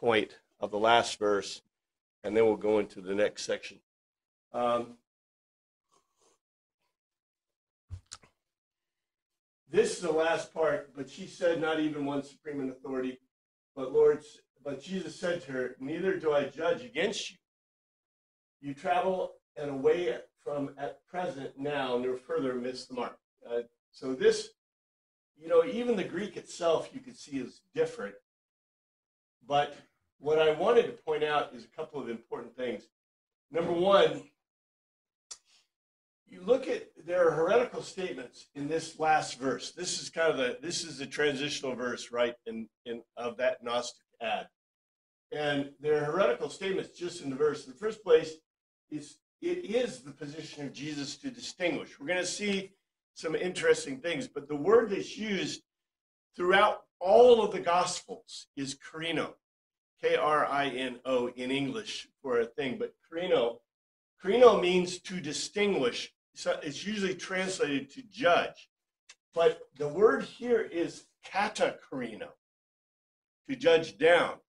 point of the last verse, and then we'll go into the next section. This is the last part, but she said, not even one supreme in authority, but Jesus said to her, neither do I judge against you. You travel and away from at present now, no further miss the mark. So this, even the Greek itself, you can see is different. But what I wanted to point out is a couple of important things. Number one, you look at, there are heretical statements in this last verse. This is the transitional verse, right, of that Gnostic ad. And there are heretical statements just in the verse. In the first place, it is the position of Jesus to distinguish. We're going to see some interesting things, but the word that's used throughout all of the Gospels is krino, K-R-I-N-O in English for a thing, but krino means to distinguish. So it's usually translated to judge, but the word here is katakrino, to judge down.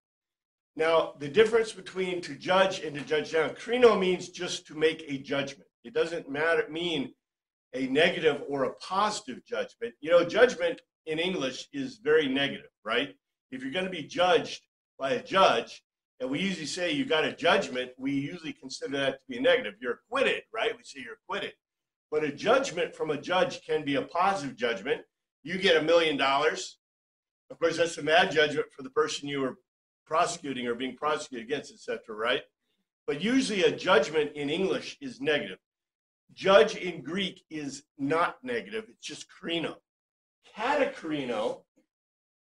Now, the difference between to judge and to judge down, krino means just to make a judgment. It doesn't mean a negative or a positive judgment. Judgment in English is very negative, right? If you're going to be judged by a judge, and we usually say you got a judgment, we usually consider that to be negative. You're acquitted, right? We say you're acquitted. But a judgment from a judge can be a positive judgment. You get $1 million. Of course, that's a bad judgment for the person you were prosecuting or being prosecuted against, etc., right? But usually a judgment in English is negative. Judge in Greek is not negative. It's just krino. Katakrino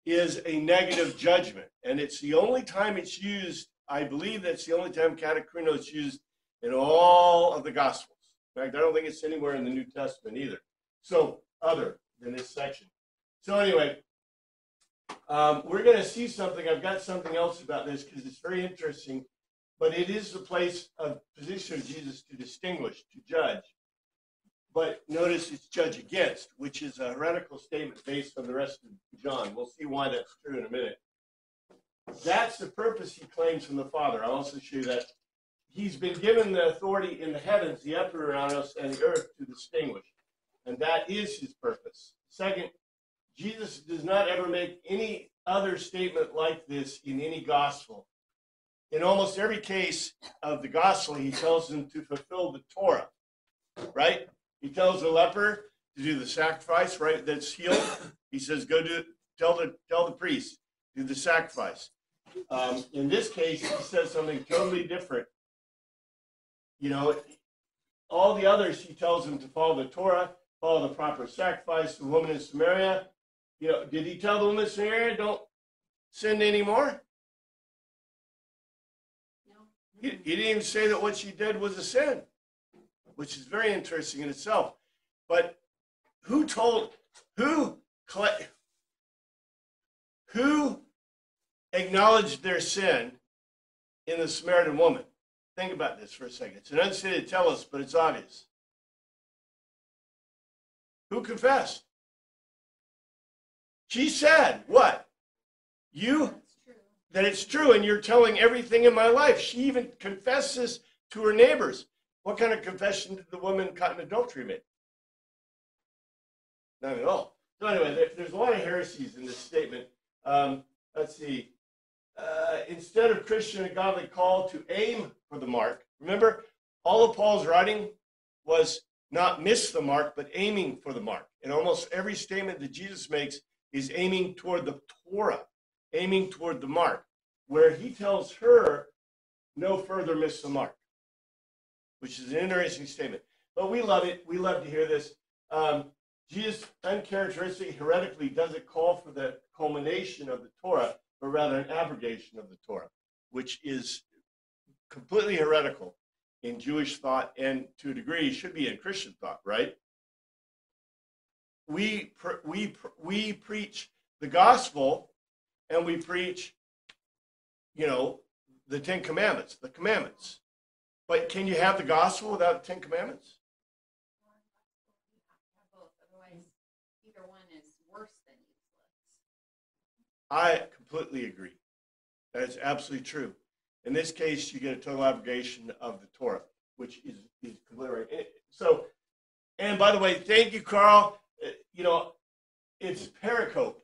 is a negative judgment, and it's the only time it's used. I believe that's the only time katakrino is used in all of the Gospels. In fact, I don't think it's anywhere in the New Testament either. So, other than this section. So anyway, we're going to see something. I've got something else about this because it's very interesting, but it is the place of position of Jesus to distinguish, to judge. But notice it's judge against, which is a heretical statement based on the rest of John. We'll see why that's true in a minute. That's the purpose he claims from the Father. I'll also show you that. He's been given the authority in the heavens, the emperor on us, and the earth to distinguish. And that is his purpose. Second, Jesus does not ever make any other statement like this in any gospel. In almost every case of the gospel, he tells them to fulfill the Torah, right? He tells the leper to do the sacrifice, right, that's healed. He says, go tell the priest, do the sacrifice. In this case, he says something totally different. All the others, he tells them to follow the Torah, follow the proper sacrifice. The woman in Samaria, did he tell the woman in Samaria, don't sin anymore? No. He didn't even say that what she did was a sin, which is very interesting in itself. But who acknowledged their sin in the Samaritan woman? Think about this for a second. It's an unstated tell us, but it's obvious. Who confessed? She said, what? That it's true, and you're telling everything in my life. She even confesses to her neighbors. What kind of confession did the woman caught in adultery make? Not at all. So anyway, there's a lot of heresies in this statement. Let's see. Instead of Christian and godly call to aim for the mark, remember, all of Paul's writing was not miss the mark, but aiming for the mark. And almost every statement that Jesus makes is aiming toward the Torah, aiming toward the mark, where he tells her, no further miss the mark, which is an interesting statement. But we love it. We love to hear this. Jesus uncharacteristically, heretically, doesn't call for the culmination of the Torah, but rather an abrogation of the Torah, which is completely heretical in Jewish thought, and to a degree should be in Christian thought, right? We preach the gospel, and we preach, the Ten Commandments, the commandments. But can you have the gospel without the Ten Commandments? Otherwise, either one is worse than useless. I completely agree. That's absolutely true. In this case, you get a total abrogation of the Torah, which is completely right. So, and by the way, thank you, Carl. You know, it's pericope,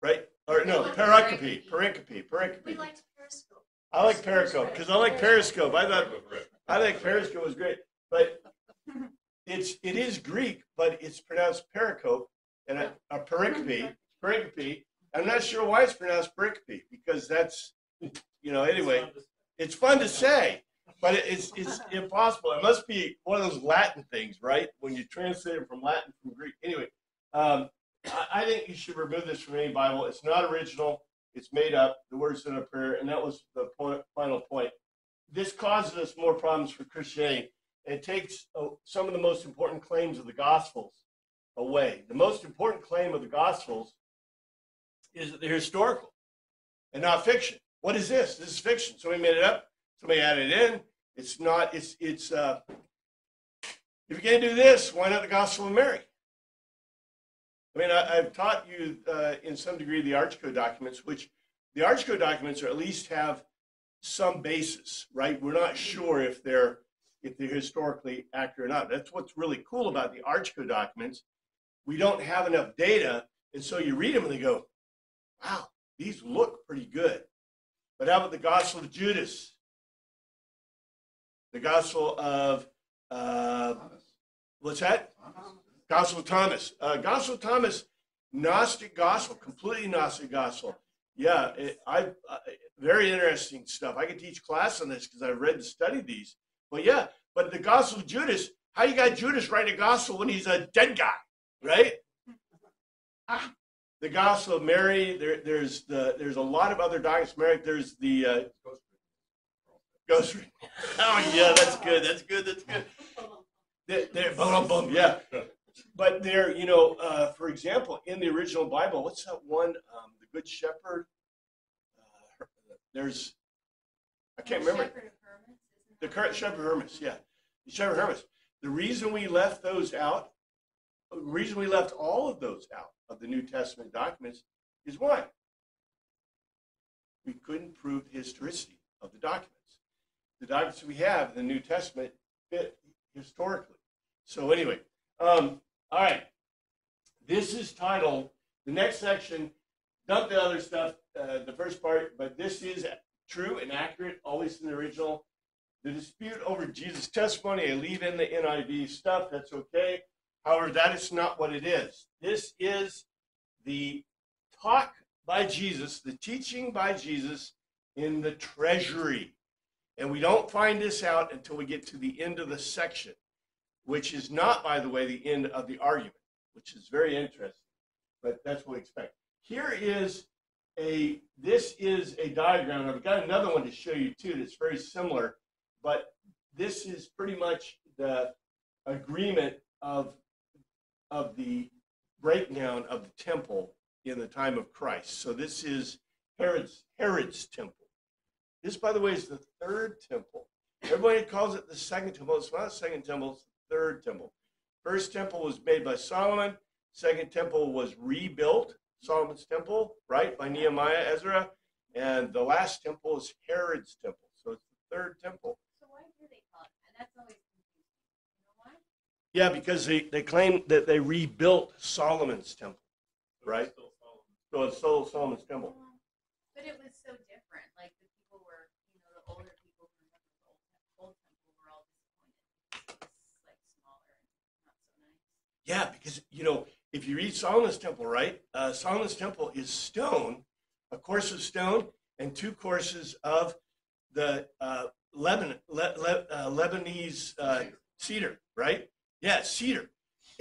right? Or no, pericope. We liked Periscope. I like pericope because I like Periscope. I think Periscope was great, but it is Greek, but it's pronounced pericope and a pericope. I'm not sure why it's pronounced pericope because that's, anyway, it's fun to say, but it's impossible. It must be one of those Latin things, right? When you translate it from Latin from Greek. Anyway, I think you should remove this from any Bible. It's not original. It's made up. The words don't appear, and that was the final point. This causes us more problems for Christianity. It takes some of the most important claims of the Gospels away. The most important claim of the Gospels is that they're historical and not fiction. What is this? This is fiction. Somebody made it up. Somebody added it in. It's not. If you can't do this, why not the Gospel of Mary? I mean, I've taught you in some degree the Archcode documents, which the Archcode documents at least have some basis, right? We're not sure if they're historically accurate or not. That's what's really cool about the Archcode documents. We don't have enough data, and so you read them and they go, wow, these look pretty good. But how about the Gospel of Judas? The Gospel of, what's that? Gospel of Thomas. Gospel of Thomas, Gnostic Gospel, completely Gnostic Gospel. Yeah, very interesting stuff. I could teach class on this because I've read and studied these. But yeah, but the Gospel of Judas, how you got Judas write a gospel when he's a dead guy, right? The Gospel of Mary, there's a lot of other documents. Mary, there's the Ghost. Oh yeah, that's good. That's good. That's good. Yeah. But there, for example, in the original Bible, what's that one? The Good Shepherd. I can't remember. The current Shepherd Hermas, yeah. The Shepherd Hermas. The reason we left those out, the reason we left all of those out of the New Testament documents is why? We couldn't prove the historicity of the documents. The documents we have in the New Testament fit historically. So anyway, all right. This is titled, the next section, dump the other stuff, the first part, but this is true and accurate, always in the original. The dispute over Jesus' testimony, I leave in the NIV stuff, that's okay. However, that is not what it is. This is the talk by Jesus, the teaching by Jesus in the treasury. And we don't find this out until we get to the end of the section, which is not, by the way, the end of the argument, which is very interesting, but that's what we expect. This is a diagram. I've got another one to show you too that's very similar, but this is pretty much the agreement of the breakdown of the temple in the time of Christ. So this is Herod's temple. This, by the way, is the third temple. Everybody calls it the second temple. It's not the second temple, it's the third temple. First temple was made by Solomon. Second temple was rebuilt, Solomon's temple, right, by Nehemiah, Ezra. And the last temple is Herod's temple. So it's the third temple. So why do they call it? And that's always confusing. You know why? Yeah, because they claim that they rebuilt Solomon's temple, right? So it's still Solomon's temple. But it was so different. Like the people were, the older people who remember the old temple were all disappointed. It's like smaller and not so nice. Yeah, because, if you read Solomon's temple, right, Solomon's temple is stone, a course of stone, and 2 courses of the Lebanese cedar, right? Yeah, cedar.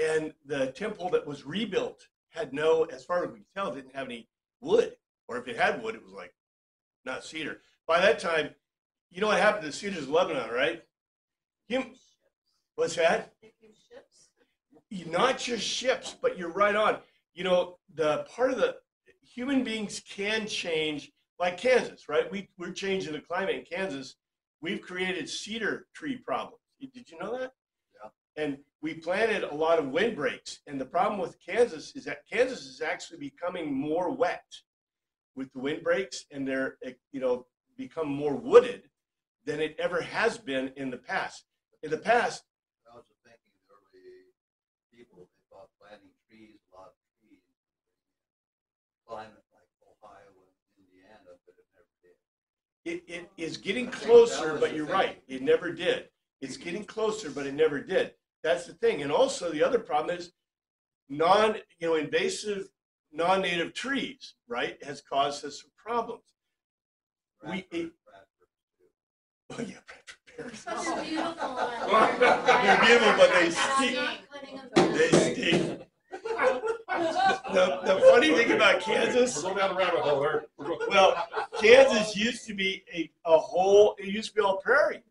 And the temple that was rebuilt had no, as far as we can tell, didn't have any wood. Or if it had wood, it was like not cedar. By that time, you know what happened to the cedars of Lebanon, right? What's that? Not just ships, but you're right on. The part of the human beings can change, like Kansas, right? We're changing the climate in Kansas. We've created cedar tree problems. Did you know that? Yeah. And we planted a lot of windbreaks. And the problem with Kansas is that Kansas is actually becoming more wet. with the windbreaks, and they're, become more wooded than it ever has been in the past. In the past, I was just thinking the early people, they thought planting trees, a lot of trees, climate like Ohio and Indiana, but it never did. it is getting I think that closer, was but the you're thing. right. It never did. It's getting closer, but it never did. That's the thing. And also the other problem is invasive, non-native trees, right, has caused us some problems. Bradford, We- Bradford, too. Oh yeah, Bradford berries. But they're beautiful. They're beautiful, but they stink. Not cutting them down. They stink. The funny thing about Kansas, We're going down the rabbit hole there. well, Kansas used to be it used to be all prairie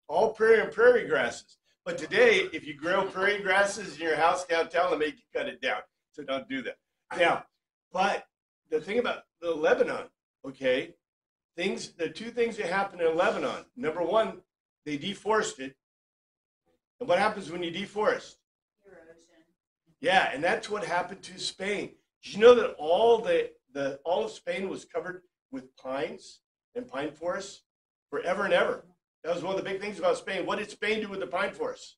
and prairie grasses. But today, if you grow prairie grasses in your house downtown, they'll make you cut it down. So don't do that. Now, but the thing about the Lebanon, okay, the two things that happen in Lebanon. Number one, they deforested. And what happens when you deforest? Erosion. Yeah, and that's what happened to Spain. Did you know that all of Spain was covered with pines and pine forests forever and ever? That was one of the big things about Spain. What did Spain do with the pine forests?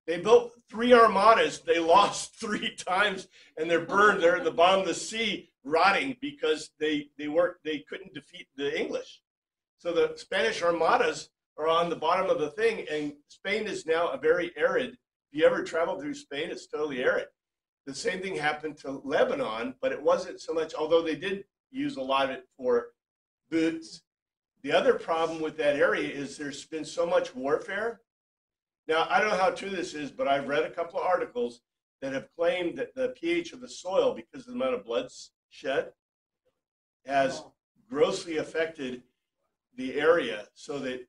They built 3 armadas. They lost 3 times, and they're burned. They're at the bottom of the sea, rotting because they couldn't defeat the English. So the Spanish armadas are on the bottom of the thing, and Spain is now a very arid. If you ever travel through Spain, it's totally arid. The same thing happened to Lebanon, but it wasn't so much, although they did use a lot of it for boots. The other problem with that area is there's been so much warfare. Now, I don't know how true this is, but I've read a couple of articles that have claimed that the pH of the soil, because of the amount of blood shed, has grossly affected the area so that,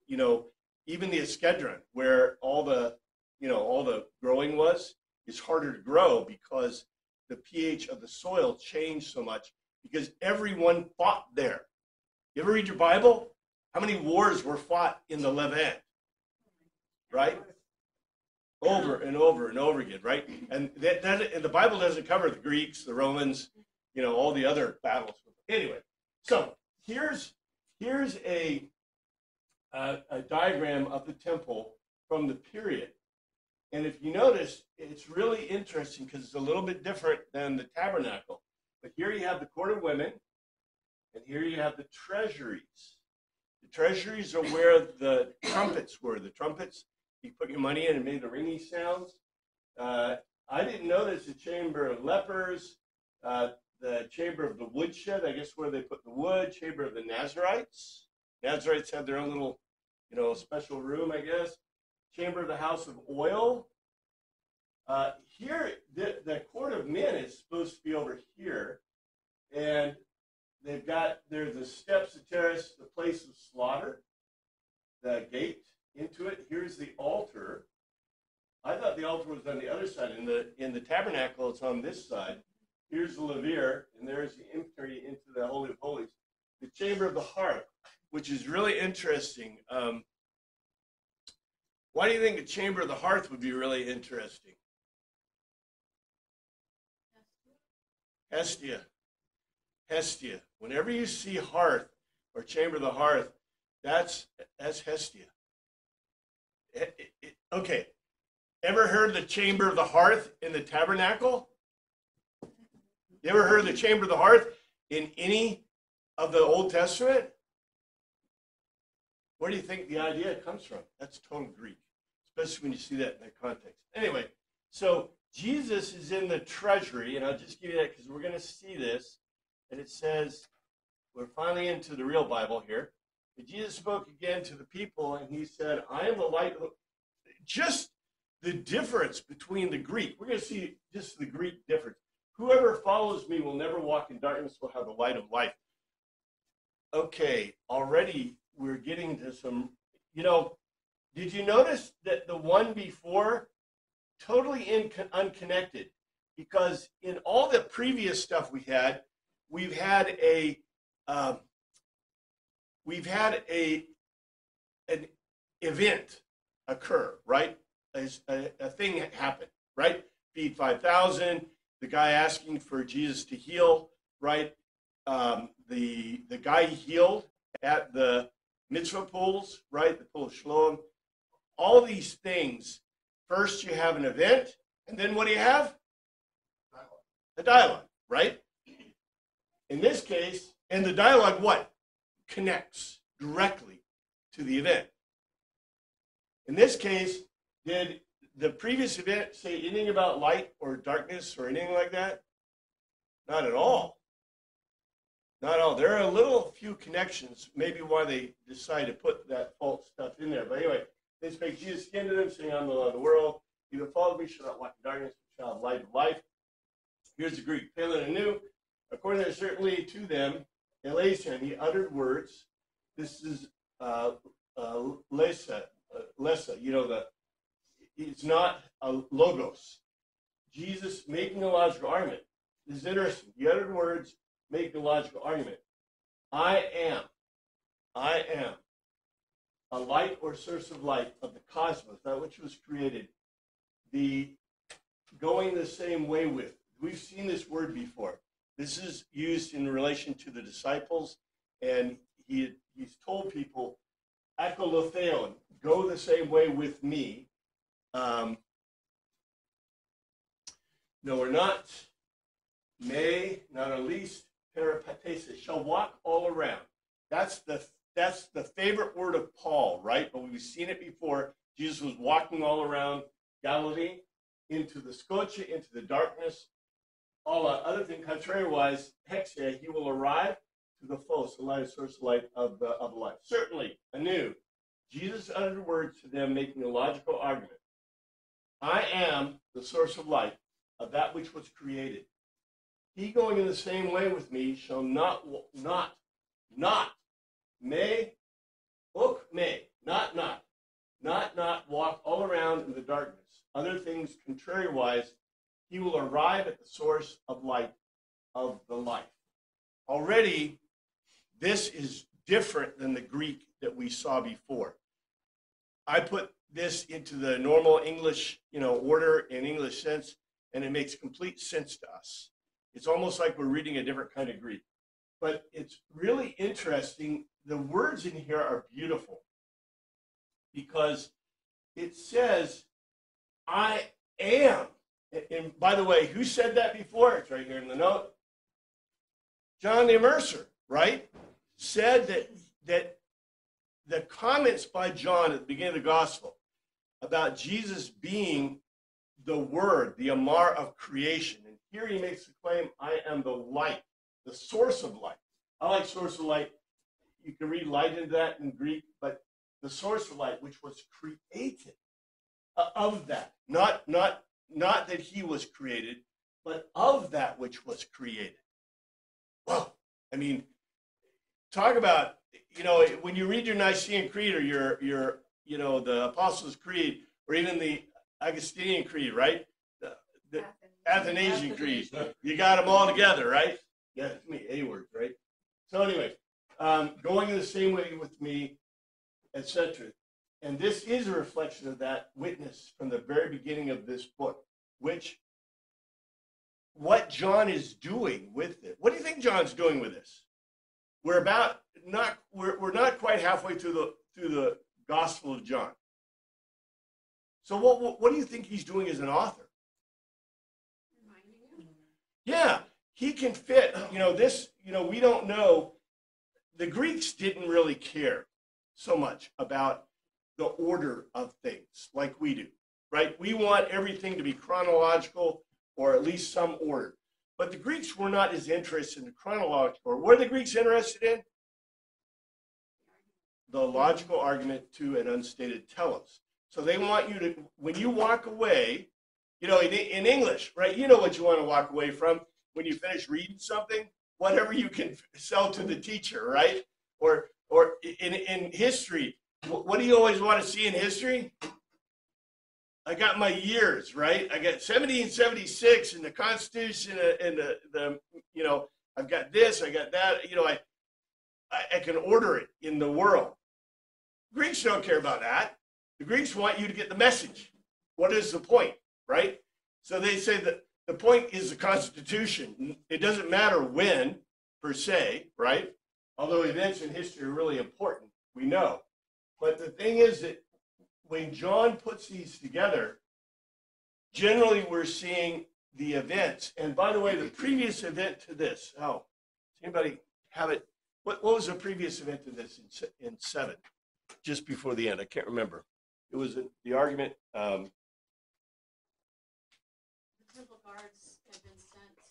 even the Eskedron, where all the growing was, is harder to grow because the pH of the soil changed so much because everyone fought there. You ever read your Bible? How many wars were fought in the Levant? Right? Over and over and over again, right? And and the Bible doesn't cover the Greeks, the Romans, all the other battles. Anyway, so here's a diagram of the temple from the period. And if you notice, it's really interesting because it's a little bit different than the tabernacle. But here you have the court of women, and here you have the treasuries. The treasuries are where the trumpets were. The trumpets, you put your money in and made the ringing sounds. I didn't notice the chamber of lepers, the chamber of the woodshed, I guess where they put the wood, chamber of the Nazarites. Nazarites had their own little, special room, I guess. Chamber of the house of oil. Here, the court of men is supposed to be over here. And there's the steps, the terrace, the place of slaughter, the gate into it. Here's the altar. I thought the altar was on the other side. In the tabernacle, it's on this side. Here's the laver, and there's the entry into the Holy of Holies. The chamber of the hearth, which is really interesting. Why do you think the chamber of the hearth would be really interesting? Hestia. Hestia. Whenever you see hearth or chamber of the hearth, that's Hestia. Okay. Ever heard the chamber of the hearth in the tabernacle? You ever heard of the chamber of the hearth in any of the Old Testament? Where do you think the idea comes from? That's total Greek, especially when you see that in that context. Anyway, so Jesus is in the treasury, and I'll just give you that because we're going to see this. And it says, we're finally into the real Bible here. But Jesus spoke again to the people, and he said, I am the light of the... Just the difference between the Greek. We're going to see just the Greek difference. Whoever follows me will never walk in darkness, will have the light of life. Okay, already we're getting to some, did you notice that the one before, totally unconnected? Because in all the previous stuff we've had an event occur, right? A thing happened, right? Feed 5,000, the guy asking for Jesus to heal, right? the guy he healed at the mitzvah pools, right? The pool of Siloam. All these things. First, you have an event, and then what do you have? A dialogue, right? In this case, and the dialogue what? Connects directly to the event. In this case, did the previous event say anything about light or darkness or anything like that? Not at all. Not at all. There are a little few connections, maybe why they decided to put that false stuff in there. But anyway, they spake Jesus' skin to them, saying, I'm the light of the world. He that followed me shall not walk in darkness, but shall have light of life. Here's the Greek, Palin and New. According to certainly to them, Elasion, he uttered words. This is lesa, it's not a logos. Jesus making a logical argument. This is interesting. He uttered words, making a logical argument. I am a light or source of light of the cosmos, that which was created. The going the same way with. We've seen this word before. This is used in relation to the disciples, and he's told people, akolotheon, go the same way with me. No, we're not. May, not at least, peripatesis, shall walk all around. That's the favorite word of Paul, right? But we've seen it before. Jesus was walking all around Galilee, into the scotia, into the darkness. All other thing, contrary-wise, hexia, he will arrive to the phos, the light, source of light of life. Certainly, anew, Jesus uttered words to them, making a logical argument. I am the source of light of that which was created. He going in the same way with me shall not walk all around in the darkness. Other things, contrary-wise, he will arrive at the source of light of the life. Already, this is different than the Greek that we saw before. I put this into the normal English, order and English sense, and it makes complete sense to us. It's almost like we're reading a different kind of Greek. But it's really interesting. The words in here are beautiful because it says, I am. And by the way, who said that before? It's right here in the note. John the Immerser, right? Said that the comments by John at the beginning of the gospel about Jesus being the Word, the Amar of creation. And here he makes the claim, I am the light, the source of light. I like source of light. You can read light into that in Greek, but the source of light, which was created of that, not that he was created, but of that which was created. Well, I mean, talk about, when you read your Nicene Creed or your the Apostles' Creed, or even the Augustinian Creed, right? The Athanasian Creed. You got them all together, right? Yeah, it's me, A words, right? So anyway, going the same way with me, etc. And this is a reflection of that witness from the very beginning of this book, which what John is doing with it. What do you think John's doing with this? We're not quite halfway through the Gospel of John. So what do you think he's doing as an author? Reminding you. Yeah, he can fit, this, we don't know. The Greeks didn't really care so much about the order of things like we do, right? We want everything to be chronological or at least some order. But the Greeks were not as interested in chronological. What are the Greeks interested in? The logical argument to an unstated telos. So they want you to, when you walk away, in English, right? You know what you want to walk away from when you finish reading something, whatever you can sell to the teacher, right? Or in history, what do you always want to see in history? I got my years, right? I got 1776 and the Constitution and the I've got this, I got that, I can order it in the world. Greeks don't care about that. The Greeks want you to get the message. What is the point, right? So they say that the point is the Constitution. It doesn't matter when, per se, right? Although events in history are really important, we know. But the thing is that when John puts these together, generally we're seeing the events. And by the way, the previous event to this, does anybody have it? What was the previous event to this in 7, just before the end? I can't remember. It was the argument. The temple guards had been sent to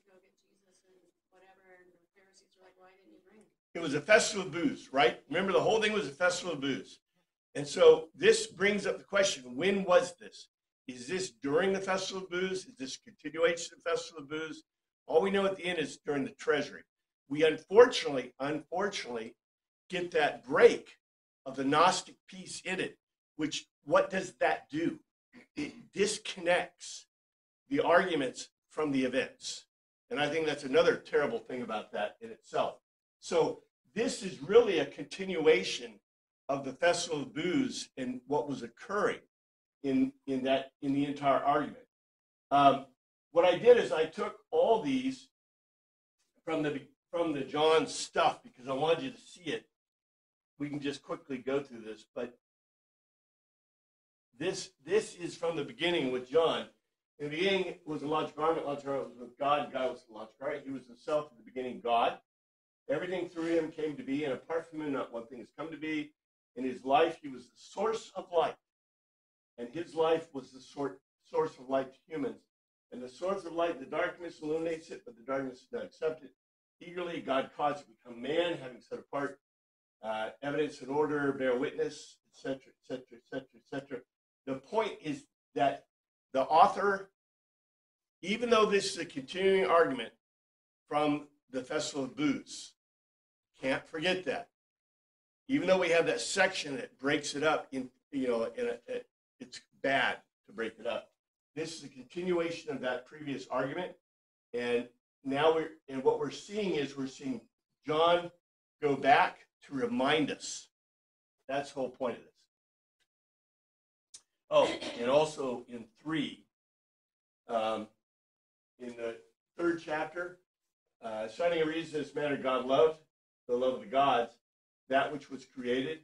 go get Jesus and whatever, and the Pharisees were like, "Why didn't you bring him?" It was a festival of booths, right? Remember, the whole thing was a festival of booths. And so this brings up the question, when was this? Is this during the festival of booths? Is this continuation of the festival of booths? All we know at the end is during the treasury. We unfortunately get that break of the Gnostic piece in it, which, what does that do? It disconnects the arguments from the events. And I think that's another terrible thing about that in itself. So this is really a continuation of the Festival of Booths and what was occurring in the entire argument. What I did is I took all these from the John stuff because I wanted you to see it. We can just quickly go through this, but this is from the beginning with John. In the beginning was a logical argument. Logical argument was with God. God was the logical argument. He was himself in the beginning, God. Everything through him came to be, and apart from him, not one thing has come to be. In his life, he was the source of light, and his life was the source of light to humans. And the source of light, the darkness illuminates it, but the darkness does not accept it. Eagerly, God caused it to become man, having set apart evidence and order, bear witness, etc., etc., etc., etc. The point is that the author, even though this is a continuing argument from the Festival of Booths, can't forget that. Even though we have that section that breaks it up, it's bad to break it up. This is a continuation of that previous argument, and now what we're seeing is John go back to remind us. That's the whole point of this. Oh, and also in 3, in the 3rd chapter, citing a reason in this manner God loved, the love of the gods, that which was created.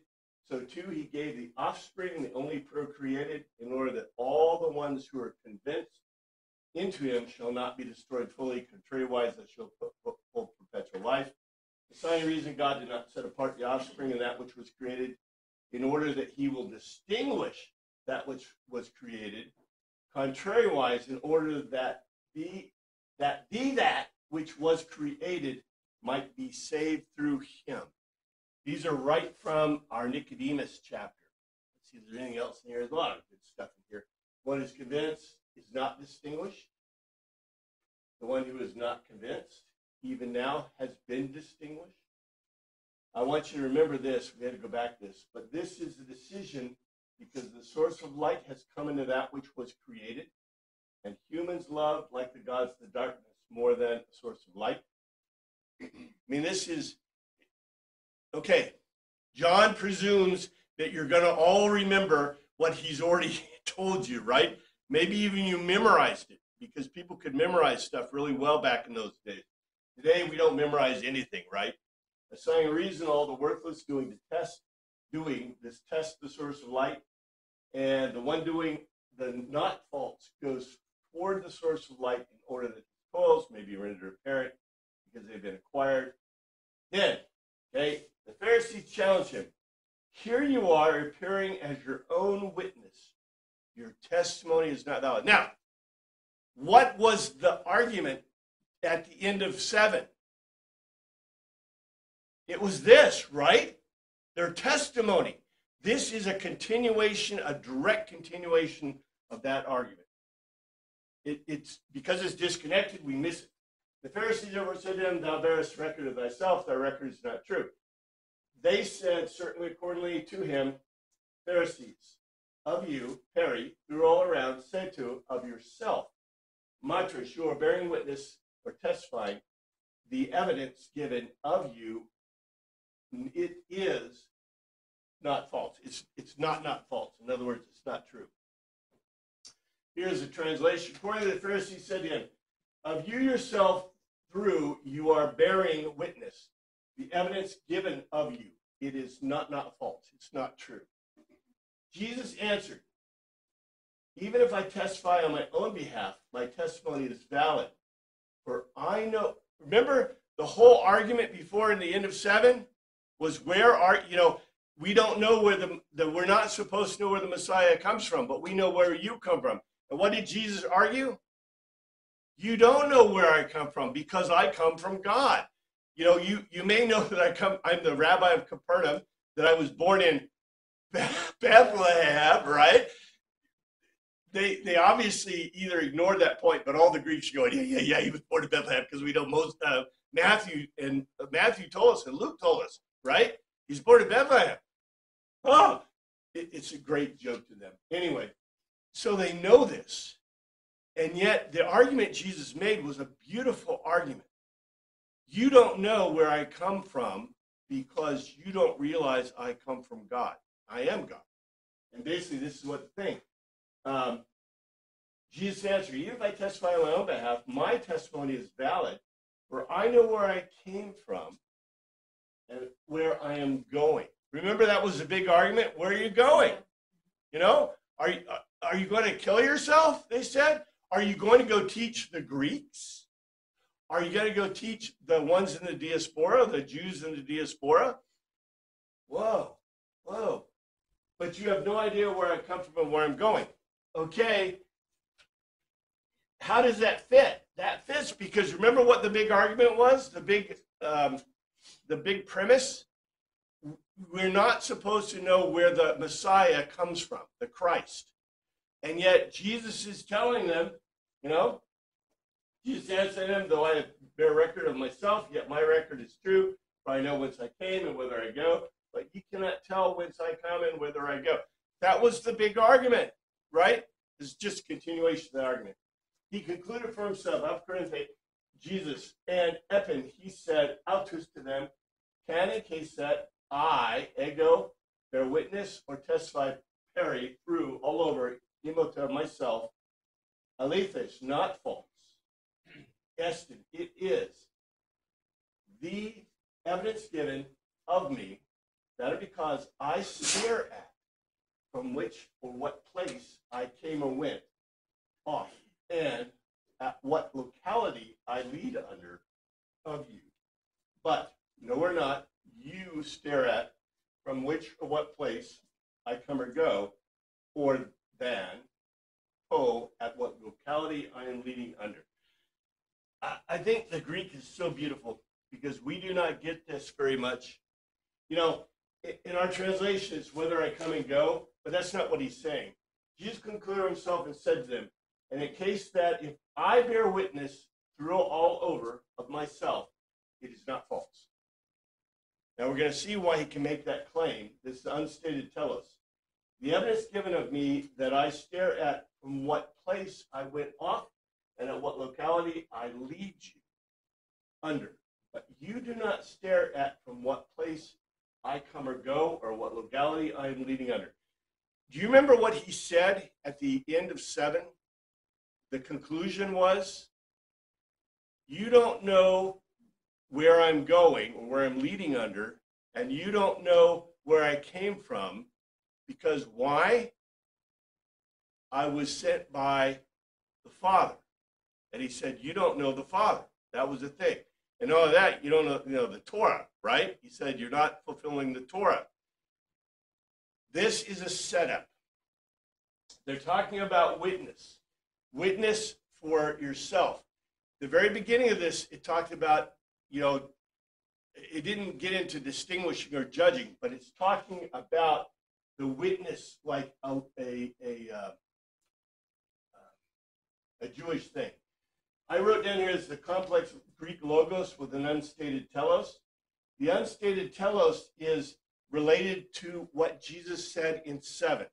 So too he gave the offspring, the only procreated, in order that all the ones who are convinced into him shall not be destroyed fully, contrariwise they shall hold perpetual life. The sign of reason God did not set apart the offspring of that which was created, in order that he will distinguish that which was created, contrariwise, in order that that which was created might be saved through him. These are right from our Nicodemus chapter. Let's see if there's anything else in here. There's a lot of good stuff in here. One is convinced is not distinguished. The one who is not convinced, even now, has been distinguished. I want you to remember this. We had to go back to this. But this is a decision because the source of light has come into that which was created. And humans love, like the gods, the darkness more than a source of light. I mean, this is, okay, John presumes that you're going to all remember what he's already told you, right? Maybe even you memorized it, because people could memorize stuff really well back in those days. Today, we don't memorize anything, right? Assigning reason, all the worthless doing test the source of light, and the one doing the not false goes toward the source of light in order that his toils may be rendered apparent because they've been acquired. Then, okay, the Pharisees challenge him. Here you are appearing as your own witness. Your testimony is not valid. Now, what was the argument at the end of 7? It was this, right? Their testimony. This is a continuation, a direct continuation of that argument. It's because it's disconnected, we miss it. The Pharisees ever said to him, thou bearest record of thyself, thy record is not true. They said, certainly accordingly to him, Pharisees, of you, Perry, through all around, say to of yourself, Matras, you are bearing witness or testifying, the evidence given of you, it is not false. It's not false. In other words, it's not true. Here's a translation. According to the Pharisees said to him, of you yourself through, you are bearing witness. The evidence given of you, it is not false. It's not true. Jesus answered, even if I testify on my own behalf, my testimony is valid. For I know, remember the whole argument before in the end of 7 was where are, we don't know where we're not supposed to know where the Messiah comes from, but we know where you come from. And what did Jesus argue? You don't know where I come from because I come from God. You may know that I'm the rabbi of Capernaum, that I was born in Bethlehem, right? They obviously either ignored that point, but all the Greeks are going, yeah, he was born in Bethlehem because we know Matthew told us and Luke told us, right? He's born in Bethlehem. Oh, it's a great joke to them. Anyway, so they know this. And yet the argument Jesus made was a beautiful argument. You don't know where I come from because you don't realize I come from God. I am God. And basically this is what the thing. Jesus answered, even if I testify on my own behalf, my testimony is valid, for I know where I came from and where I am going. Remember that was a big argument? Where are you going? Are you going to kill yourself? They said. Are you going to go teach the Greeks? Are you going to go teach the ones in the diaspora, the Jews in the diaspora? Whoa. But you have no idea where I come from and where I'm going. Okay. How does that fit? That fits because remember what the big argument was? The big premise? We're not supposed to know where the Messiah comes from, the Christ. And yet Jesus is telling them, Jesus answered them, though I bear record of myself, yet my record is true, for I know whence I came and whither I go, but you cannot tell whence I come and whither I go. That was the big argument, right? This is just a continuation of the argument. He concluded for himself, of Jesus, and Eppin, he said, autos to them, canon caset, I, ego, bear witness or testify, peri, through, all over, imota, myself, alethesh, not false. Estin, it is the evidence given of me, that is because I stare at from which or what place I came or went off, and at what locality I lead under of you. But, no or not, you stare at from which or what place I come or go, or than, at what locality I am leading under. I think the Greek is so beautiful because we do not get this very much. In our translation, it's whether I come and go, but that's not what he's saying. Jesus concluded himself and said to them, and in case that if I bear witness through all over of myself, it is not false. Now we're going to see why he can make that claim. This is unstated telos. The evidence given of me that I stare at from what place I went off and at what locality I lead you under. But you do not stare at from what place I come or go or what locality I am leading under. Do you remember what he said at the end of 7? The conclusion was, you don't know where I'm going or where I'm leading under, and you don't know where I came from, because why? I was sent by the Father. And he said, you don't know the Father. That was the thing. And all of that, you don't know, the Torah, right? He said, you're not fulfilling the Torah. This is a setup. They're talking about witness. Witness for yourself. The very beginning of this, it talked about, it didn't get into distinguishing or judging, but it's talking about the witness like a Jewish thing. I wrote down here is the complex Greek logos with an unstated telos. The unstated telos is related to what Jesus said in 7.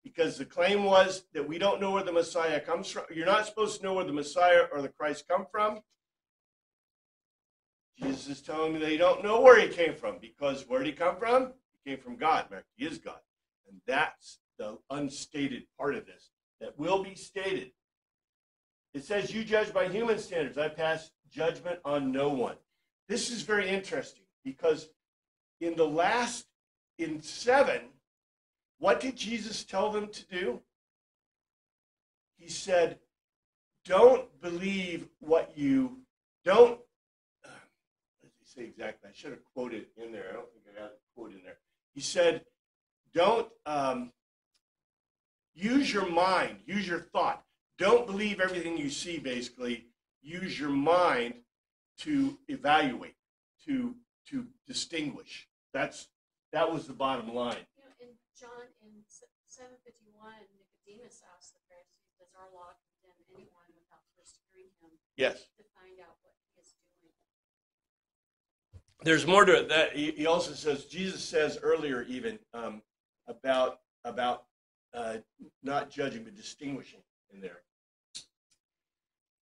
Because the claim was that we don't know where the Messiah comes from. You're not supposed to know where the Messiah or the Christ come from. Jesus is telling me they don't know where he came from, because where did he come from? He came from God. He is God. And that's the unstated part of this that will be stated. It says, you judge by human standards. I pass judgment on no one. This is very interesting because in 7, what did Jesus tell them to do? He said, don't believe what you don't. What did he say exactly? I should have quoted in there. I don't think I got a quote in there. He said, don't use your mind, use your thought. Don't believe everything you see, basically. Use your mind to evaluate, to distinguish. That was the bottom line. You know, in John, in 7:51, Nicodemus asked the Pharisees, does our law condemn anyone without first hearing him Yes. to find out what he is doing? There's more to it. That he also says, Jesus says earlier even about not judging but distinguishing in there.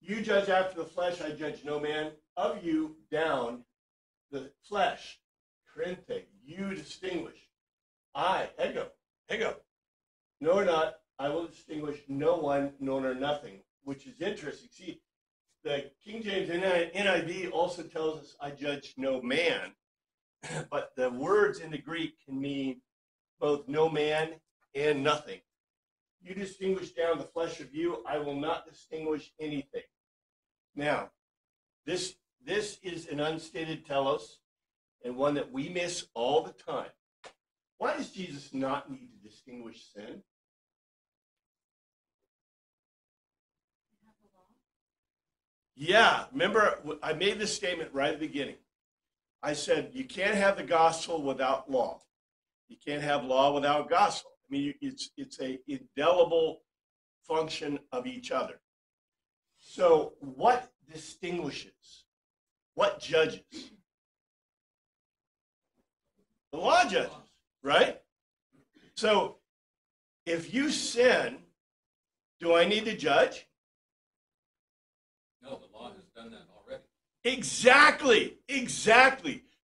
You judge after the flesh, I judge no man. Of you down the flesh, Corinthe, you distinguish. I, ego, no or not, I will distinguish no one, no nor nothing, which is interesting. See, the King James NIV also tells us I judge no man, but the words in the Greek can mean both no man and nothing. You distinguish down the flesh of you, I will not distinguish anything. Now, this is an unstated telos, and one that we miss all the time. Why does Jesus not need to distinguish sin? You have the law? Yeah, remember, I made this statement right at the beginning. I said, you can't have the gospel without law. You can't have law without gospel. I mean, it's a indelible function of each other. So what distinguishes? What judges? The law judges, right? So if you sin, do I need to judge? No, the law has done that already. Exactly.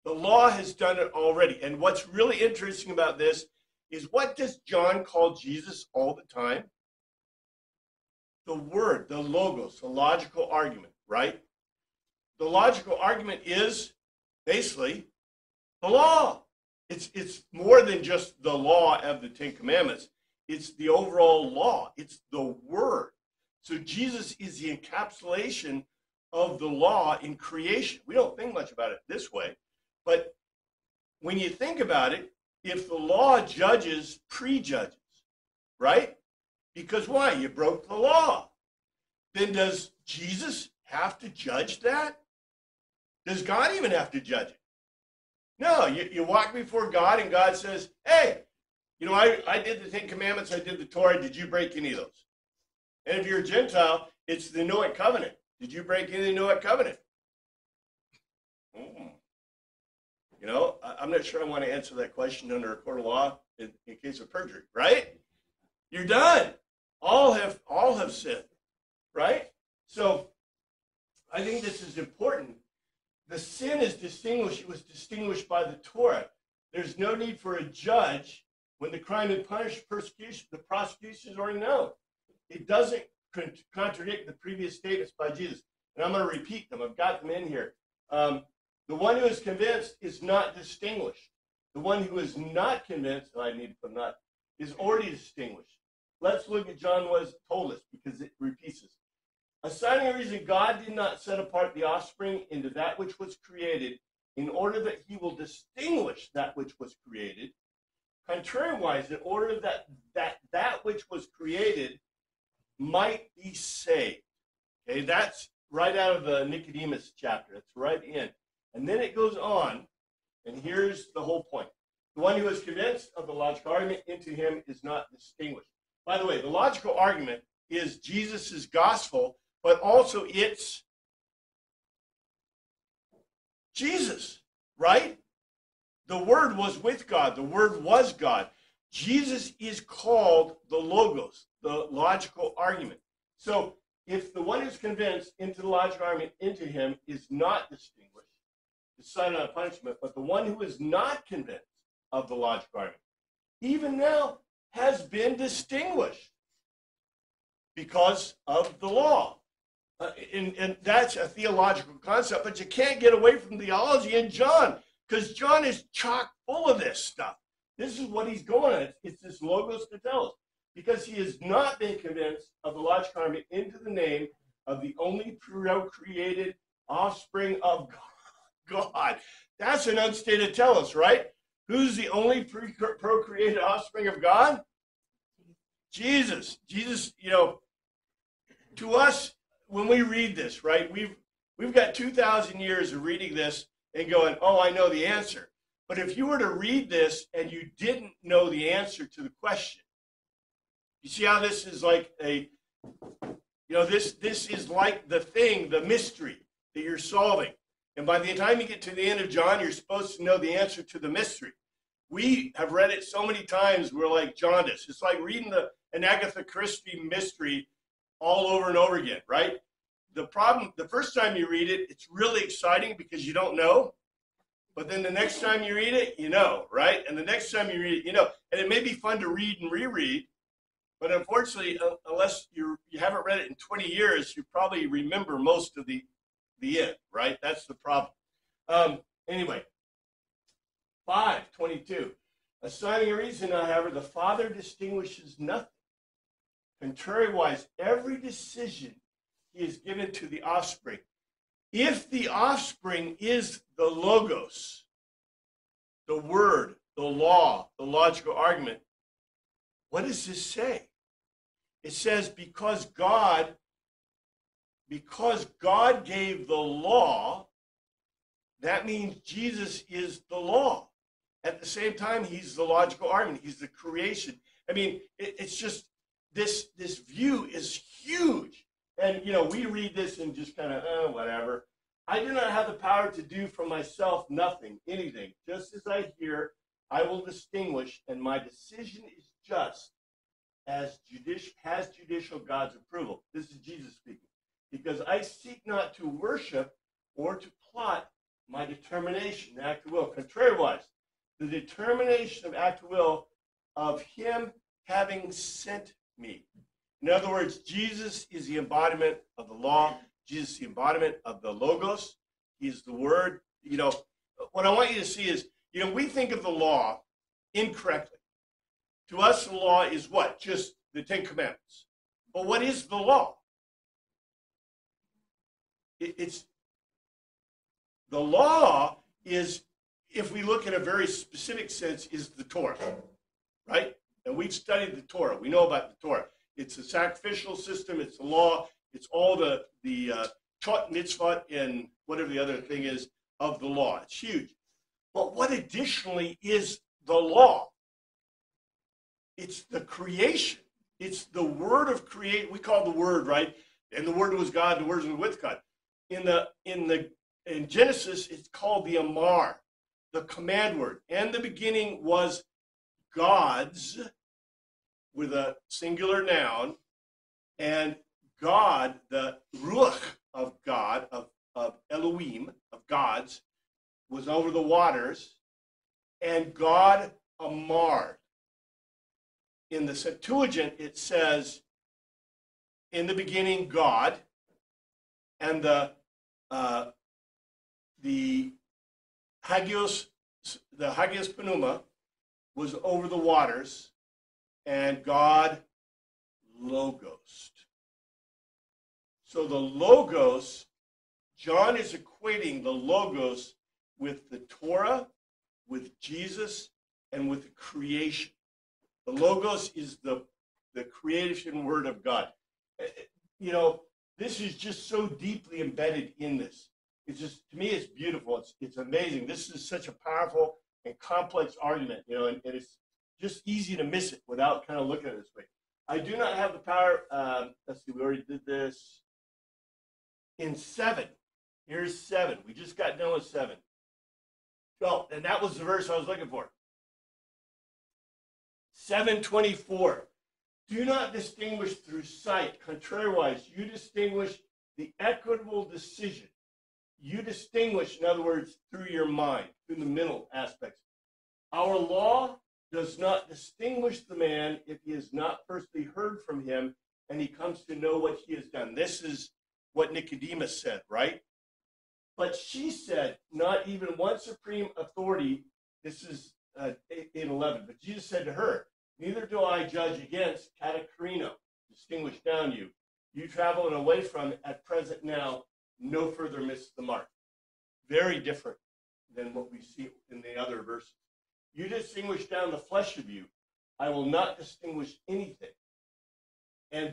The law has done it already. And what's really interesting about this is, what does John call Jesus all the time? The word, the logos, the logical argument, right? The logical argument is basically the law. It's more than just the law of the Ten Commandments. It's the overall law. It's the word. So Jesus is the encapsulation of the law in creation. We don't think much about it this way, but when you think about it, if the law judges, prejudges, right? Because why? You broke the law. Then does Jesus have to judge that? Does God even have to judge it? No, you walk before God and God says, hey, you know, I did the Ten Commandments, I did the Torah, did you break any of those? And if you're a Gentile, it's the Noahic covenant. Did you break any of the Noahic covenant? You know, I'm not sure I want to answer that question under a court of law in case of perjury, right? You're done. All have sinned, right? So I think this is important. The sin is distinguished. It was distinguished by the Torah. There's no need for a judge when the crime and persecution, the prosecution is already known. It doesn't contradict the previous statements by Jesus. And I'm going to repeat them. I've got them in here. The one who is convinced is not distinguished. The one who is not convinced, I need to put not, is already distinguished. Let's look at John was told us, because it repeats this. Assigning a reason, God did not set apart the offspring into that which was created in order that he will distinguish that which was created. Contrariwise, in order that which was created might be saved. Okay, that's right out of the Nicodemus chapter. That's right in. And then it goes on, and here's the whole point. The one who is convinced of the logical argument into him is not distinguished. By the way, the logical argument is Jesus' gospel, but also it's Jesus, right? The Word was with God. The Word was God. Jesus is called the Logos, the logical argument. So if the one who's convinced into the logical argument into him is not distinguished, decided on punishment, but the one who is not convinced of the logical argument, even now, has been distinguished because of the law. And that's a theological concept, but you can't get away from theology in John, because John is chock full of this stuff. This is what he's going on. It's this logos tetelos, because he has not been convinced of the logical argument into the name of the only procreated offspring of God. That's an unstated telos, right? Who's the only procreated offspring of God? Jesus. Jesus, to us, when we read this, right, we've got 2,000 years of reading this and going, oh, I know the answer. But if you were to read this and you didn't know the answer to the question, you see how this is like this is like the mystery that you're solving. And by the time you get to the end of John, you're supposed to know the answer to the mystery. We have read it so many times, we're like jaundice. It's like reading an Agatha Christie mystery all over and over again, right? The first time you read it, it's really exciting because you don't know. But then the next time you read it, you know, right? And the next time you read it, you know. And it may be fun to read and reread, but unfortunately, unless you haven't read it in 20 years, you probably remember most of the end, right? That's the problem. Anyway, 5:22. Assigning a reason, however, the Father distinguishes nothing. Contrariwise, every decision he has given to the offspring. If the offspring is the logos, the word, the law, the logical argument, what does this say? It says because God gave the law, that means Jesus is the law. At the same time, he's the logical argument. He's the creation. I mean, it's just this view is huge. And, we read this and just kind of, whatever. I do not have the power to do for myself nothing, anything. Just as I hear, I will distinguish, and my decision is just as has judicial God's approval. This is Jesus speaking. Because I seek not to worship or to plot my determination, act of will. Contrariwise, the determination of act of will of him having sent me. In other words, Jesus is the embodiment of the law. Jesus is the embodiment of the logos. He's the word. What I want you to see is, we think of the law incorrectly. To us, the law is what? Just the Ten Commandments. But what is the law? The law is, if we look in a very specific sense, is the Torah, right? And we've studied the Torah. We know about the Torah. It's a sacrificial system. It's the law. It's all the chot mitzvot and whatever the other thing is of the law. It's huge. But what additionally is the law? It's the creation. It's the word of create. We call it the word, right? And the word was God. The word was with God. In Genesis, it's called the Amar, the command word. And the beginning was God's, with a singular noun, and God, the Ruach of God, of Elohim, of God's, was over the waters, and God Amar. In the Septuagint, it says, in the beginning, God, and the Hagios Pneuma was over the waters, and God logosed. So the logos, John is equating the logos with the Torah, with Jesus, and with the creation. The logos is the creation word of God. This is just so deeply embedded in this. It's just, to me, it's beautiful. It's amazing. This is such a powerful and complex argument, and it's just easy to miss it without kind of looking at it this way. I do not have the power. Let's see, we already did this. In 7, here's 7. We just got done with 7. So, and that was the verse I was looking for. 7:24. Do not distinguish through sight. Contrariwise, you distinguish the equitable decision. You distinguish, in other words, through your mind, through the mental aspects. Our law does not distinguish the man if he has not firstly heard from him and he comes to know what he has done. This is what Nicodemus said, right? But she said, not even one supreme authority. This is 8:11. But Jesus said to her, neither do I judge against katakarino, distinguish down you. You travel and away from at present now, no further miss the mark. Very different than what we see in the other verses. You distinguish down the flesh of you. I will not distinguish anything.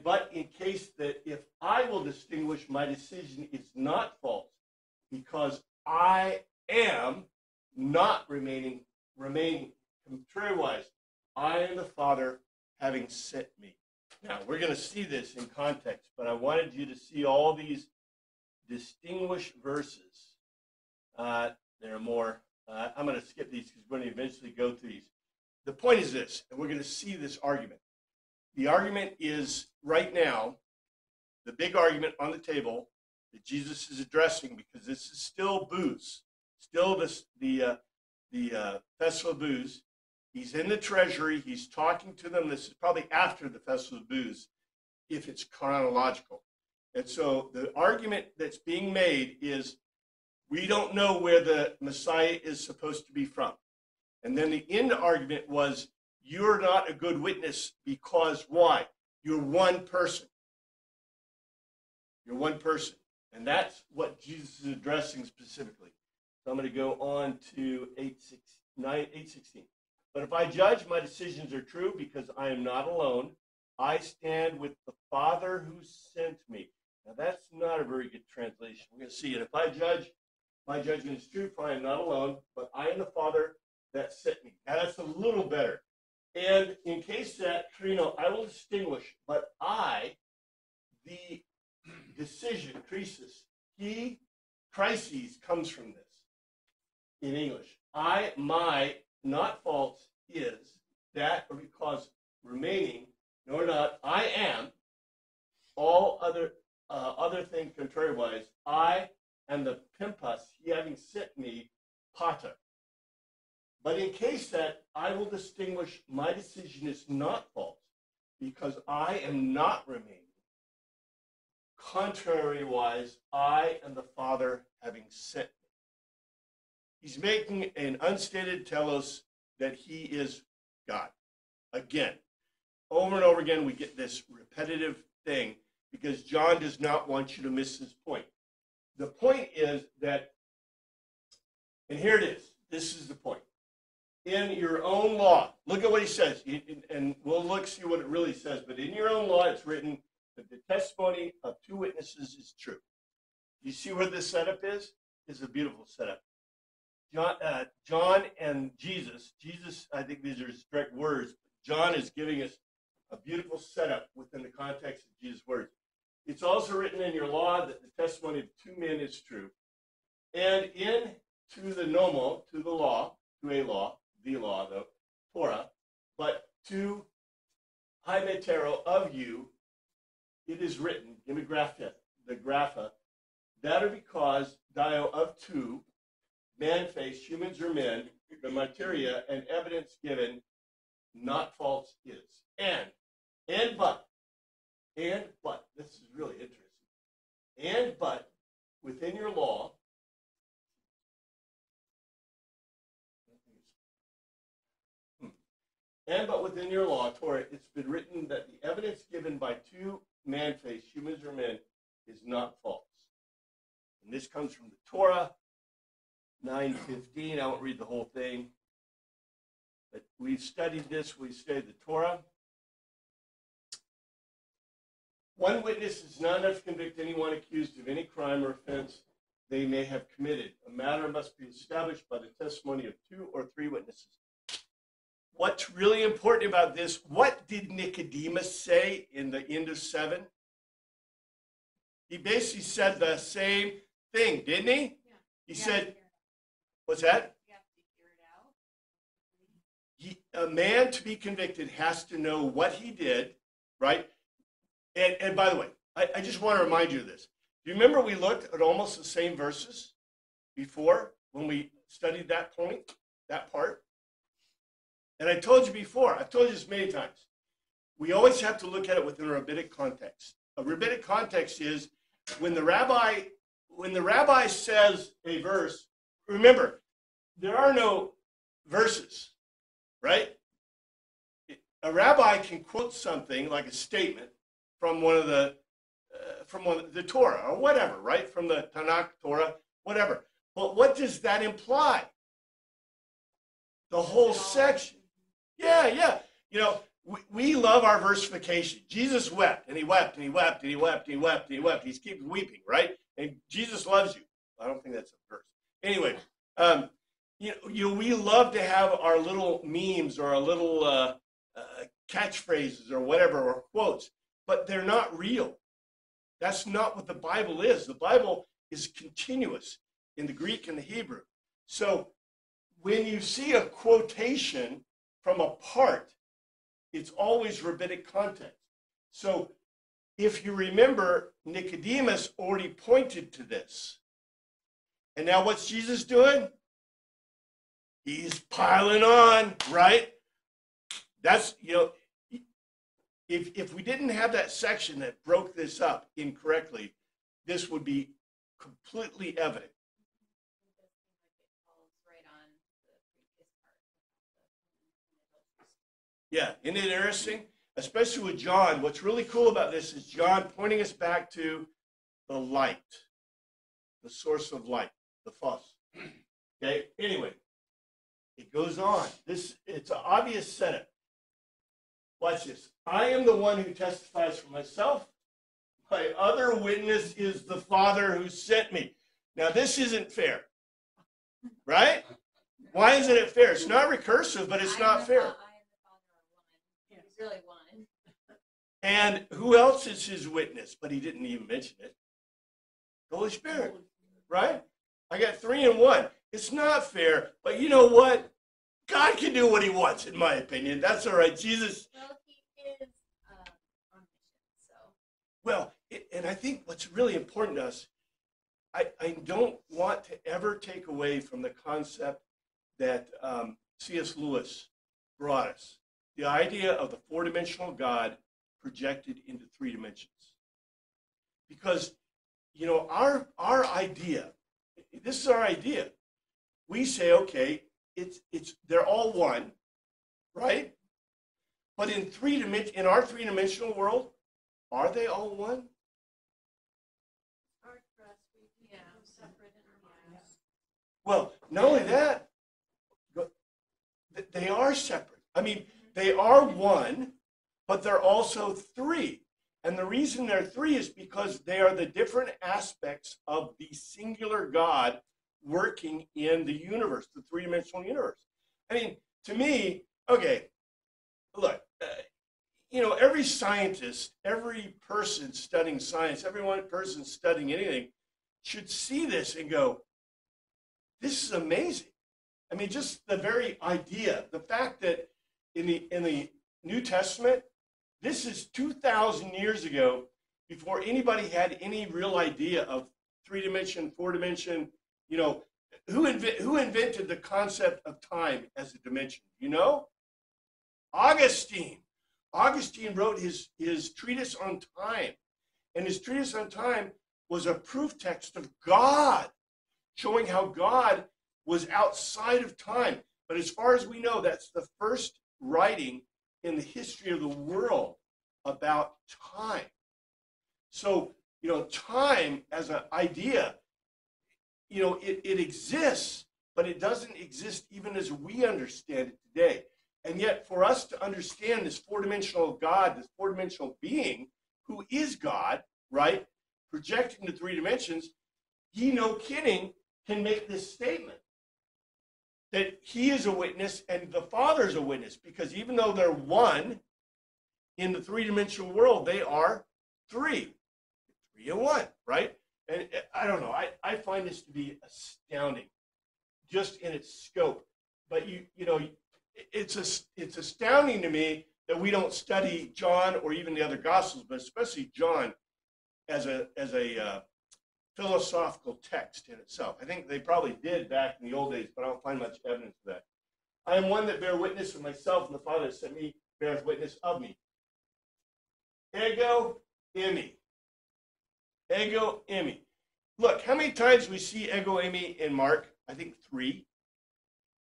But in case that if I will distinguish, my decision is not false, because I am not remaining contrariwise. I am the Father having sent me. Now, we're going to see this in context, but I wanted you to see all these distinguished verses. There are more. I'm going to skip these because we're going to eventually go through these. The point is this, and we're going to see this argument. The argument is right now, the big argument on the table that Jesus is addressing, because this is still booths, still the Festival of Booths. He's in the treasury. He's talking to them. This is probably after the Festival of Booths, if it's chronological. And so the argument that's being made is we don't know where the Messiah is supposed to be from. And then the end argument was you're not a good witness because why? You're one person. You're one person. And that's what Jesus is addressing specifically. So I'm going to go on to 8:16. But if I judge my decisions are true because I am not alone, I stand with the Father who sent me. Now that's not a very good translation. We're going to see it. If I judge, my judgment is true, for I am not alone, but I am the Father that sent me. Now that's a little better. And in case that, I will distinguish, but I, the decision, crisis, he, crises, comes from this in English. My, not false, is that, or because remaining, nor not, I am, all other things contrariwise, I am the pimpus, he having sent me, pater. But in case that, I will distinguish, my decision is not false, because I am not remaining. Contrariwise, I am the Father having sent me. He's making an unstated telos that he is God. Again, over and over again, we get this repetitive thing because John does not want you to miss this point. The point is that, and here it is, this is the point. In your own law, look at what he says, and we'll see what it really says, but in your own law, it's written that the testimony of two witnesses is true. You see where this setup is? It's a beautiful setup. John and Jesus, I think these are his direct words. John is giving us a beautiful setup within the context of Jesus' words. It's also written in your law that the testimony of two men is true. And to the nomo, to the law, to a law, the law, though, Torah, but to hymetero, of you, it is written, imigrapha, the grapha, that are because dio of two, man face, humans or men, the materia and evidence given, not false is. But, this is really interesting. But, within your law, but within your law, Torah, it's been written that the evidence given by two man-faced, humans or men, is not false. And this comes from the Torah, 9:15. I won't read the whole thing. But we've studied this. We've studied the Torah. One witness is not enough to convict anyone accused of any crime or offense they may have committed. A matter must be established by the testimony of two or three witnesses. What's really important about this, what did Nicodemus say in the end of 7? He basically said the same thing, didn't he? Yeah. He said, what's that? You have to figure it out. A man to be convicted has to know what he did, right? And by the way, I just want to remind you of this. Do you remember we looked at almost the same verses before when we studied that point, that part? And I told you before, I've told you this many times, we always have to look at it within a rabbinic context. A rabbinic context is when the rabbi says a verse, remember, there are no verses, right? A rabbi can quote something like a statement from one of the Torah or whatever, right? From the Tanakh, Torah, whatever. But what does that imply? The whole section. Yeah, yeah. You know, we love our versification. Jesus wept, and he wept, and he wept, and he wept, and he wept, and he wept. He keeps weeping, right? And Jesus loves you. I don't think that's a verse. Anyway, we love to have our little memes or our little catchphrases or whatever, or quotes, but they're not real. That's not what the Bible is. The Bible is continuous in the Greek and the Hebrew. So when you see a quotation from a part, it's always rabbinic context. So if you remember, Nicodemus already pointed to this. And now what's Jesus doing? He's piling on, right? That's, if we didn't have that section that broke this up incorrectly, this would be completely evident. Yeah, isn't it interesting? Especially with John. What's really cool about this is John pointing us back to the light, the source of light, the Phos. Okay, anyway, it goes on. It's an obvious setup. Watch this. I am the one who testifies for myself. My other witness is the Father who sent me. Now, this isn't fair, right? Why isn't it fair? It's not recursive, but it's not fair. I and the Father are one. He's really one. And who else is his witness? But he didn't even mention it. The Holy Spirit, right? I got 3 in 1. It's not fair, but you know what? God can do what he wants, in my opinion. That's all right. Jesus. Well, he is on mission, so. Well, and I think what's really important to us, I don't want to ever take away from the concept that C.S. Lewis brought us. The idea of the 4-dimensional God projected into 3 dimensions. Because, our idea, this is our idea. We say, okay, they're all one, right? But in our 3-dimensional world, are they all one? Hard for us, we separate entities. Well, not only that, they are separate. I mean, they are one, but they're also 3. And the reason they're 3 is because they are the different aspects of the singular God working in the universe, the 3-dimensional universe. I mean, to me, okay, look, every scientist, every person studying science, person studying anything should see this and go, this is amazing. I mean, just the very idea, the fact that in the New Testament, this is 2,000 years ago, before anybody had any real idea of 3-dimension, 4-dimension. Who invented the concept of time as a dimension? Augustine. Augustine wrote his treatise on time, and his treatise on time was a proof text of God, showing how God was outside of time. But as far as we know, that's the first writing in the history of the world about time. So, time as an idea, it exists, but it doesn't exist even as we understand it today. And yet, for us to understand this 4-dimensional God, this 4-dimensional being, who is God, right, projected into 3 dimensions, he, no kidding, can make this statement that he is a witness and the Father is a witness, because even though they're one in the 3-dimensional world, they are 3. 3 in 1, right? And I don't know. I find this to be astounding, just in its scope. But it's astounding to me that we don't study John or even the other Gospels, but especially John, as a philosophical text in itself. I think they probably did back in the old days, but I don't find much evidence of that. I am one that bear witness of myself, and the Father that sent me bears witness of me. Ego eimi. Ego eimi. Look, how many times we see ego eimi in Mark? I think 3.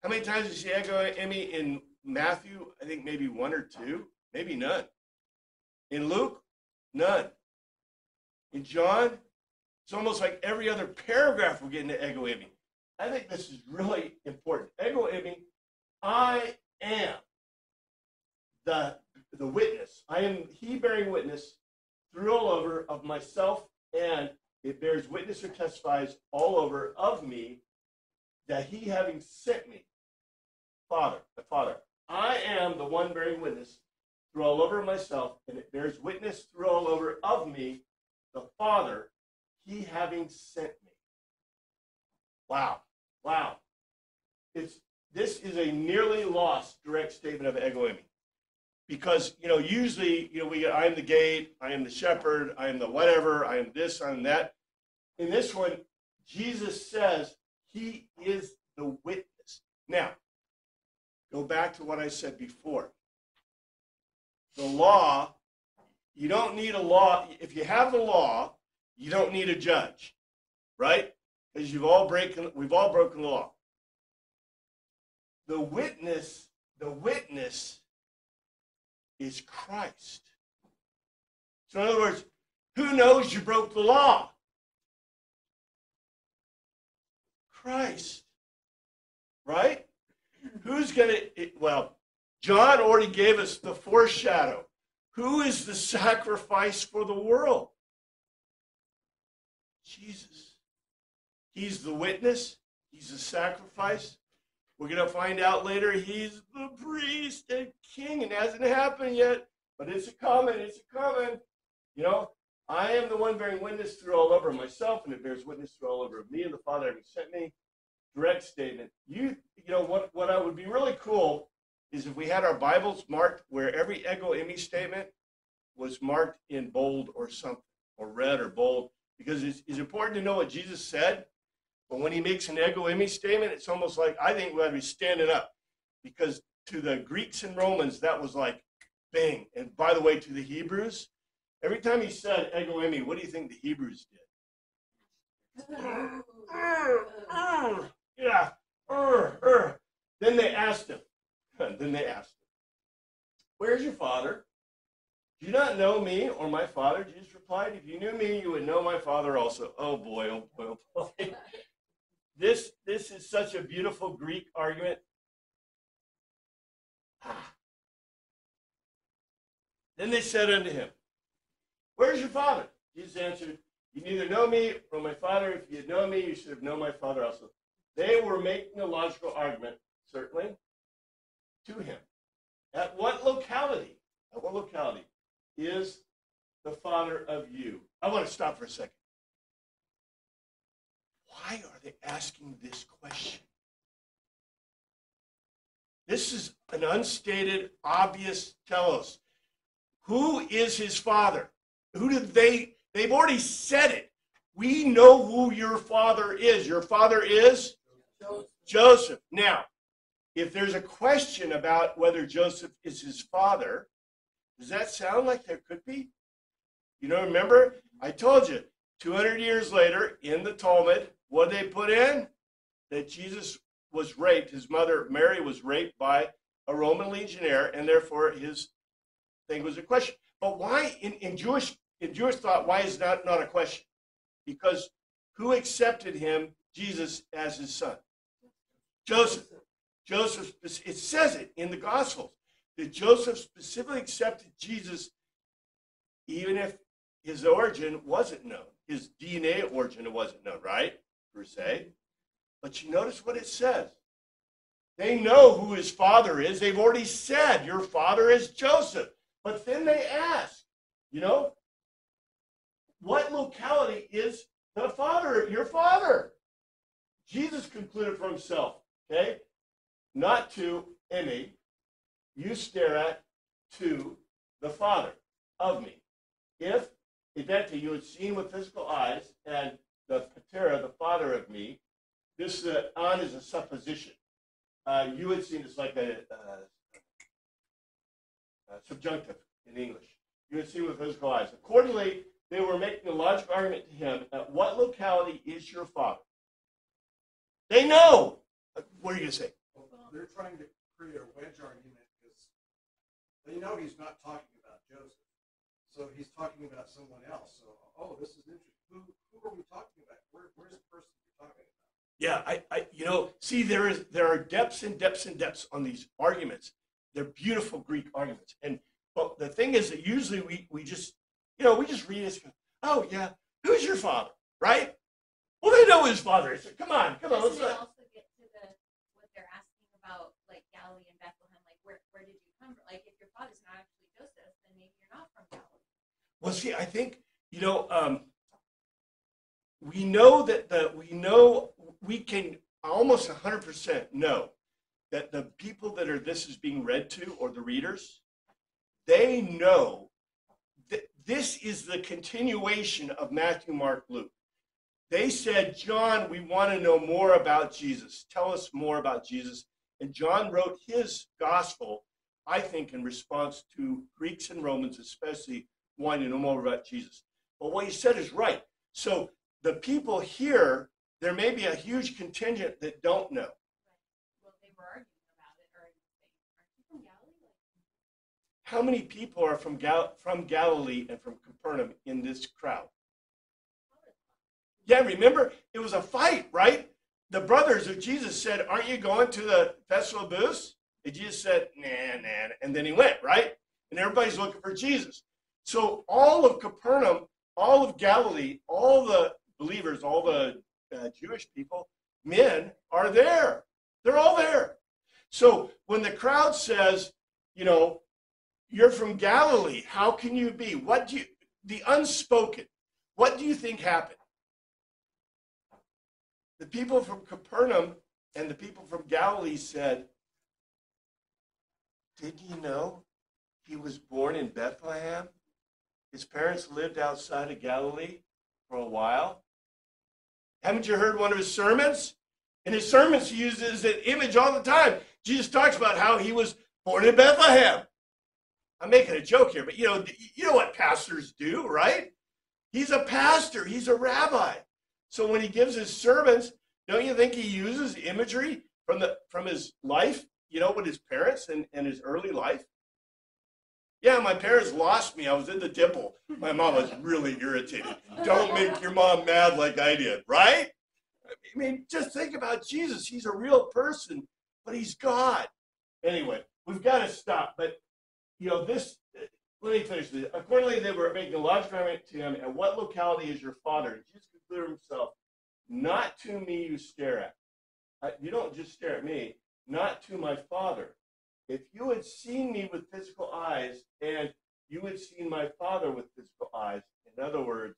How many times we see ego eimi in Matthew? I think maybe 1 or 2, maybe none. In Luke, none. In John, it's almost like every other paragraph we're getting to ego eimi. I think this is really important. Ego eimi, I am the witness. I am he bearing witness through all over of myself, and it bears witness or testifies all over of me that he having sent me, the Father. I am the one bearing witness through all over myself, and it bears witness through all over of me, the Father, he having sent me. Wow. Wow. This is a nearly lost direct statement of ego eimi. Because, usually, we get, I am the gate, I am the shepherd, I am the whatever, I am this, I am that. In this one, Jesus says he is the witness. Now, go back to what I said before. The law, you don't need a law. If you have the law, you don't need a judge, right? Because we've all broken the law. The witness is Christ. So in other words, who knows you broke the law? Christ. Right? Who's going to, John already gave us the foreshadow. Who is the sacrifice for the world? Jesus. He's the witness. He's the sacrifice. We're going to find out later he's the priest and king. It hasn't happened yet, but it's coming. It's coming. I am the one bearing witness through all over myself, and it bears witness through all over me and the Father having sent me. Direct statement. What I would be really cool is if we had our Bibles marked where every ego eimi statement was marked in bold or something, or red or bold, because it's important to know what Jesus said. But when he makes an ego eimi statement, it's almost like, I think we ought to be standing up, because to the Greeks and Romans, that was like, bang. And by the way, to the Hebrews, every time he said ego eimi, what do you think the Hebrews did? Yeah. Then they asked him, where's your father? Do you not know me or my Father? Jesus replied, if you knew me, you would know my Father also. Oh boy, oh boy, oh boy. This is such a beautiful Greek argument. Then they said unto him, where's your Father? Jesus answered, you neither know me or my Father. If you had known me, you should have known my Father also. They were making a logical argument, certainly, to him. At what locality is the Father of you? I want to stop for a second. Why are they asking this question? This is an unstated, obvious telos. Who is his Father? They've already said it. We know who your father is. Your father is Joseph. Now, if there's a question about whether Joseph is his father, does that sound like there could be? Remember, I told you, 200 years later in the Talmud, what they put in? That Jesus was raped. His mother, Mary, was raped by a Roman legionnaire, and therefore his thing was a question. But why, in Jewish thought, why is that not a question? Because who accepted him, Jesus, as his son? Joseph. Joseph, it says it in the Gospels, that Joseph specifically accepted Jesus even if his origin wasn't known. His DNA origin wasn't known, right? Per se. But you notice what it says. They know who his father is. They've already said, your father is Joseph. But then they ask, what locality is the Father, your Father? Jesus concluded for himself, okay? Not to any, you stare at to the Father of me. If Identa, you had seen with physical eyes, and the Patera, the Father of me, this on is a supposition. You had seen it's like a subjunctive in English. You had seen with physical eyes. Accordingly, they were making a logical argument to him, at what locality is your father? They know. What are you going to say? Well, they're trying to create a wedge argument because they know he's not talking about Joseph. So he's talking about someone else. So, oh, this is interesting. Who are we talking about? Where's the person you're talking about? Yeah, see, there are depths and depths and depths on these arguments. They're beautiful Greek arguments. But the thing is that usually we just read this. Oh yeah, who's your father? Right? Well, they know his father is. Come on. Doesn't Let's it also get to what they're asking about, like Galilee and Bethlehem? Like, where did you come from? Like, if your father's not actually Joseph, then maybe you're not from Galilee. Well, see, I think we know we can almost 100% know that the people that this is being read to, or the readers, they know that this is the continuation of Matthew, Mark, Luke. They said, John, we want to know more about Jesus. Tell us more about Jesus. And John wrote his gospel, I think, in response to Greeks and Romans, especially wanting to know more about Jesus. But what he said is right. So the people here, there may be a huge contingent that don't know. Well, they were arguing about it, or aren't you from Galilee? How many people are from Galilee and from Capernaum in this crowd? Yeah, remember, it was a fight, right? The brothers of Jesus said, aren't you going to the Festival of Booths? And Jesus said, nah, and then he went, right? And everybody's looking for Jesus. So all of Capernaum, all of Galilee, all the believers, all the Jewish people, men are there. They're all there. So when the crowd says, you're from Galilee, how can you be? The unspoken, what do you think happened? The people from Capernaum and the people from Galilee said, did you know he was born in Bethlehem? His parents lived outside of Galilee for a while. Haven't you heard one of his sermons? In his sermons, he uses an image all the time. Jesus talks about how he was born in Bethlehem. I'm making a joke here, but you know what pastors do, right? He's a pastor. He's a rabbi. So when he gives his sermons, don't you think he uses imagery from his life, with his parents and his early life? Yeah, my parents lost me. I was in the temple. My mom was really irritated. Don't make your mom mad like I did, right? I mean, just think about Jesus. He's a real person, but he's God. Anyway, we've got to stop. But, let me finish this. Accordingly, they were making a logical argument to him, at what locality is your father? And Jesus concluded himself, not to me you stare at. You don't just stare at me, not to my Father. If you had seen me with physical eyes, and you had seen my Father with physical eyes, in other words,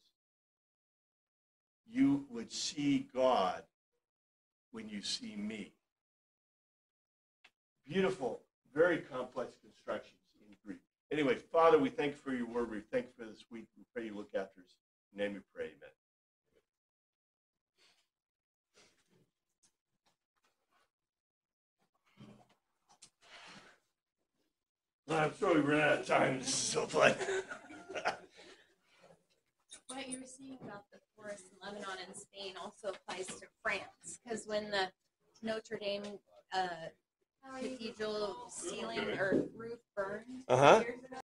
you would see God when you see me. Beautiful, very complex constructions in Greek. Anyway, Father, we thank you for your word. We thank you for this week. We pray you look after us. In your name we pray, amen. Well, I'm sure we ran out of time. This is so fun. What you were saying about the forest in Lebanon and Spain also applies to France, because when the Notre Dame cathedral ceiling or roof burned years ago,